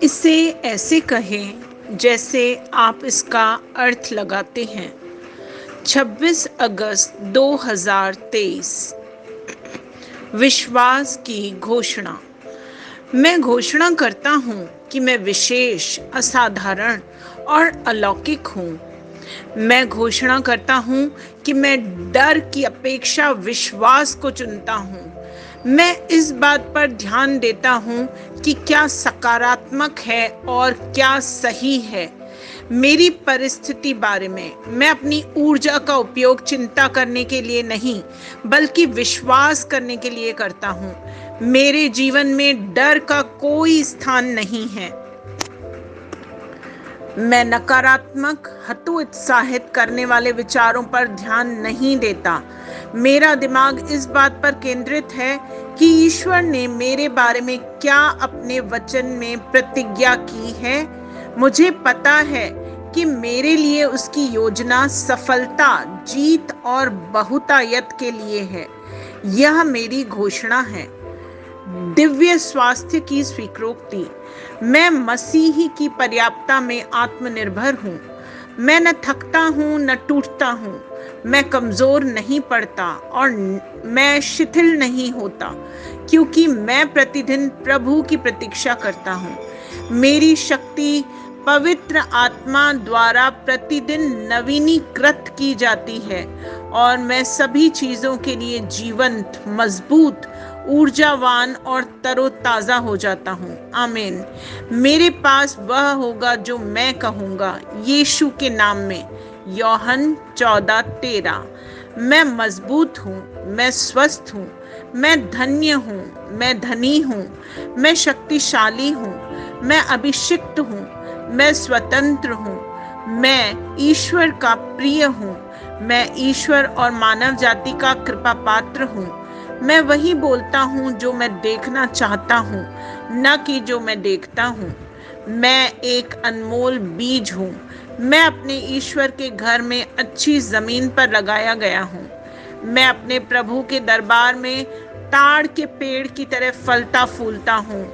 इसे ऐसे कहें जैसे आप इसका अर्थ लगाते हैं। 26 अगस्त 2023। विश्वास की घोषणा। मैं घोषणा करता हूँ कि मैं विशेष, असाधारण और अलौकिक हूँ। मैं घोषणा करता हूँ कि मैं डर की अपेक्षा विश्वास को चुनता हूँ। मैं इस बात पर ध्यान देता हूँ कि क्या सकारात्मक है और क्या सही है। मेरी परिस्थिति बारे में मैं अपनी ऊर्जा का उपयोग चिंता करने के लिए नहीं, बल्कि विश्वास करने के लिए करता हूँ। मेरे जीवन में डर का कोई स्थान नहीं है। मैं नकारात्मक, हतोत्साहित करने वाले विचारों पर ध्यान नहीं देता। मेरा दिमाग इस बात पर केंद्रित है कि ईश्वर ने मेरे बारे में क्या अपने वचन में प्रतिज्ञा की है। मुझे पता है कि मेरे लिए उसकी योजना सफलता, जीत और बहुतायत के लिए है। यह मेरी घोषणा है। दिव्य स्वास्थ्य की स्वीकृति। मैं मसीही की पर्याप्तता में आत्मनिर्भर हूँ। मैं न थकता हूँ न टूटता हूँ। मैं कमजोर नहीं पड़ता और मैं शिथिल नहीं होता, क्योंकि मैं प्रतिदिन प्रभु की प्रतीक्षा करता हूँ। मेरी शक्ति पवित्र आत्मा द्वारा प्रतिदिन नवीनीकृत की जाती है और मैं सभी चीजों के लिए जीवंत, मजबूत, ऊर्जावान और तरोताजा हो जाता हूँ। आमीन। मेरे पास वह होगा जो मैं कहूँगा, यीशु के नाम में। यूहन्ना 14:13। मैं मजबूत हूँ, मैं स्वस्थ हूँ, मैं धन्य हूँ, मैं धनी हूँ, मैं शक्तिशाली हूँ, मैं अभिषिक्त हूँ, मैं स्वतंत्र हूँ, मैं ईश्वर का प्रिय हूँ, मैं ईश्वर और मानव जाति का कृपा पात्र हूँ। मैं वही बोलता हूँ जो मैं देखना चाहता हूँ, न कि जो मैं देखता हूँ। मैं एक अनमोल बीज हूँ। मैं अपने ईश्वर के घर में अच्छी जमीन पर लगाया गया हूँ। मैं अपने प्रभु के दरबार में ताड़ के पेड़ की तरह फलता फूलता हूँ।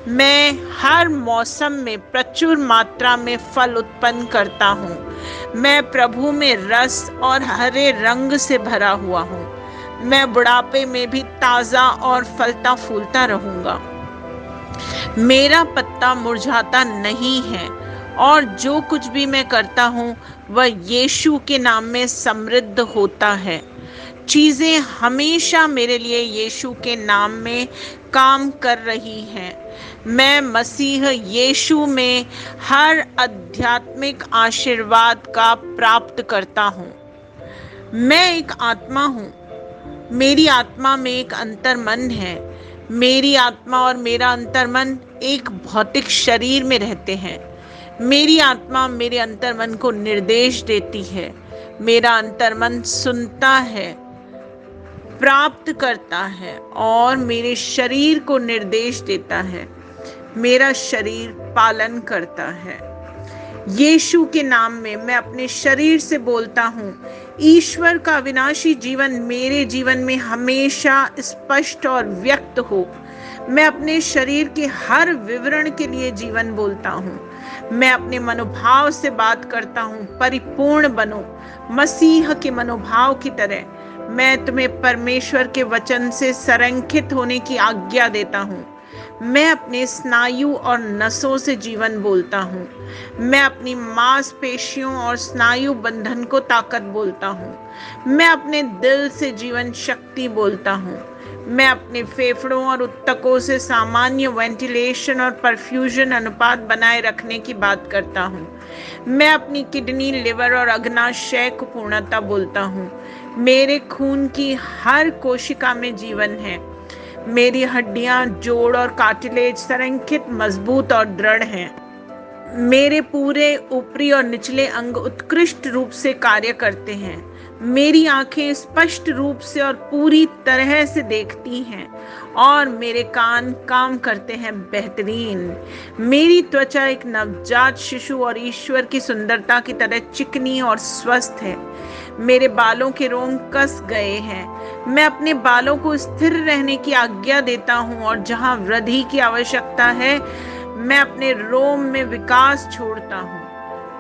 मैं हर मौसम में प्रचुर मात्रा में फल उत्पन्न करता हूँ। मैं प्रभु में रस और हरे रंग से भरा हुआ हूँ। मैं बुढ़ापे में भी ताजा और फलता फूलता रहूंगा। मेरा पत्ता मुरझाता नहीं है और जो कुछ भी मैं करता हूँ वह यीशु के नाम में समृद्ध होता है। चीजें हमेशा मेरे लिए यीशु के नाम में काम कर रही हैं। मैं मसीह यीशु में हर आध्यात्मिक आशीर्वाद का प्राप्त करता हूँ। मैं एक आत्मा हूँ। मेरी आत्मा में एक अंतर्मन है। मेरी आत्मा और मेरा अंतर्मन एक भौतिक शरीर में रहते हैं। मेरी आत्मा मेरे अंतर्मन को निर्देश देती है। मेरा अंतर्मन सुनता है, प्राप्त करता है और मेरे शरीर को निर्देश देता है। मेरा शरीर पालन करता है। यीशु के नाम में मैं अपने शरीर से बोलता हूँ, ईश्वर का अविनाशी जीवन मेरे जीवन में हमेशा स्पष्ट और व्यक्त हो। मैं अपने शरीर के हर विवरण के लिए जीवन बोलता हूँ। मैं अपने मनोभाव से बात करता हूँ, परिपूर्ण बनो मसीह के मनोभाव की तरह। मैं तुम्हें परमेश्वर के वचन से संरेखित होने की आज्ञा देता हूँ। मैं अपने स्नायु और नसों से जीवन बोलता हूँ। मैं अपनी मांसपेशियों और स्नायु बंधन को ताकत बोलता हूँ। मैं अपने दिल से जीवन शक्ति बोलता हूँ। मैं अपने फेफड़ों और ऊतकों से सामान्य वेंटिलेशन और परफ्यूजन अनुपात बनाए रखने की बात करता हूँ। मैं अपनी किडनी, लिवर और अग्नाशय को पूर्णता बोलता हूँ। मेरे खून की हर कोशिका में जीवन है। मेरी हड्डियां, जोड़ और कार्टिलेज संरेखित, मजबूत और दृढ़ हैं। मेरे पूरे ऊपरी और निचले अंग उत्कृष्ट रूप से कार्य करते हैं। मेरी आंखें स्पष्ट रूप से और पूरी तरह से देखती हैं और मेरे कान काम करते हैं बेहतरीन। मेरी त्वचा एक नवजात शिशु और ईश्वर की सुंदरता की तरह चिकनी और स्वस्थ है। मेरे बालों के रोम कस गए हैं। मैं अपने बालों को स्थिर रहने की आज्ञा देता हूँ और जहाँ वृद्धि की आवश्यकता है मैं अपने रोम में विकास छोड़ता हूँ।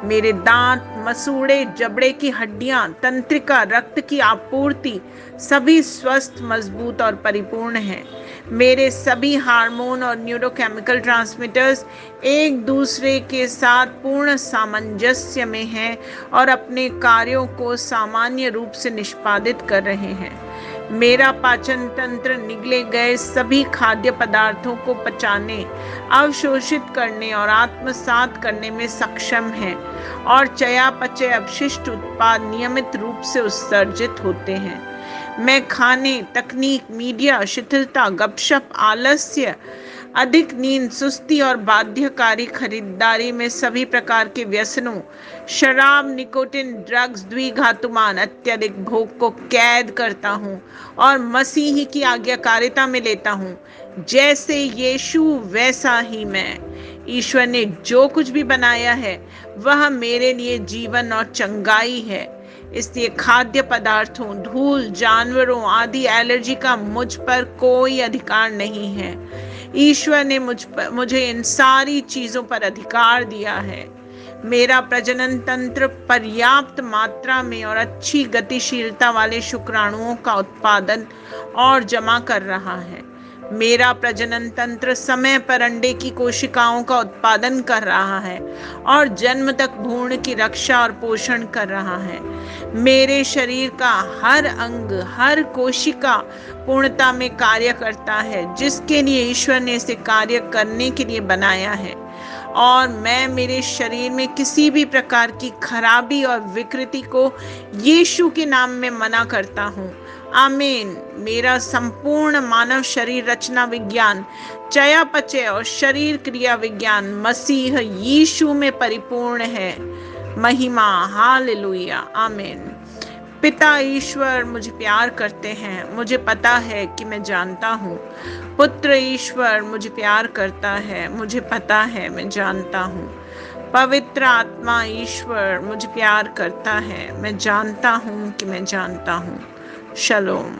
मेरे दांत, मसूड़े, जबड़े की हड्डियां, तंत्रिका, रक्त की आपूर्ति सभी स्वस्थ, मजबूत और परिपूर्ण हैं। मेरे सभी हार्मोन और न्यूरोकेमिकल ट्रांसमीटर्स एक दूसरे के साथ पूर्ण सामंजस्य में हैं और अपने कार्यों को सामान्य रूप से निष्पादित कर रहे हैं। मेरा पाचन तंत्र निगले गए सभी खाद्य पदार्थों को पचाने, अवशोषित करने और आत्मसात करने में सक्षम है और चयापचय अपशिष्ट उत्पाद नियमित रूप से उत्सर्जित होते हैं। मैं खाने, तकनीक, मीडिया, शिथिलता, गपशप, आलस्य, अधिक नींद, सुस्ती और बाध्यकारी खरीदारी में सभी प्रकार के व्यसनों, शराब, निकोटिन, ड्रग्स, द्विघातुमान, अत्यधिक भोग को कैद करता हूँ और मसीही की आज्ञाकारिता में लेता हूँ। जैसे यीशु वैसा ही मैं। ईश्वर ने जो कुछ भी बनाया है वह मेरे लिए जीवन और चंगाई है। इसलिए खाद्य पदार्थों, धूल, जानवरों आदि एलर्जी का मुझ पर कोई अधिकार नहीं है। ईश्वर ने मुझे इन सारी चीजों पर अधिकार दिया है। मेरा प्रजनन तंत्र पर्याप्त मात्रा में और अच्छी गतिशीलता वाले शुक्राणुओं का उत्पादन और जमा कर रहा है। मेरा प्रजनन तंत्र समय पर अंडे की कोशिकाओं का उत्पादन कर रहा है और जन्म तक भ्रूण की रक्षा और पोषण कर रहा है। मेरे शरीर का हर अंग, हर कोशिका पूर्णता में कार्य करता है, जिसके लिए ईश्वर ने इसे कार्य करने के लिए बनाया है। और मैं मेरे शरीर में किसी भी प्रकार की खराबी और विकृति को यीशु के नाम में मना करता हूँ। आमीन। मेरा संपूर्ण मानव शरीर रचना विज्ञान, चयापचय और शरीर क्रिया विज्ञान मसीह यीशु में परिपूर्ण है। महिमा, हालेलुया, आमीन। पिता ईश्वर मुझे प्यार करते हैं, मुझे पता है कि मैं जानता हूँ। पुत्र ईश्वर मुझे प्यार करता है, मुझे पता है, मैं जानता हूँ। पवित्र आत्मा ईश्वर मुझे प्यार करता है, मैं जानता हूँ कि मैं जानता हूँ। शलोम।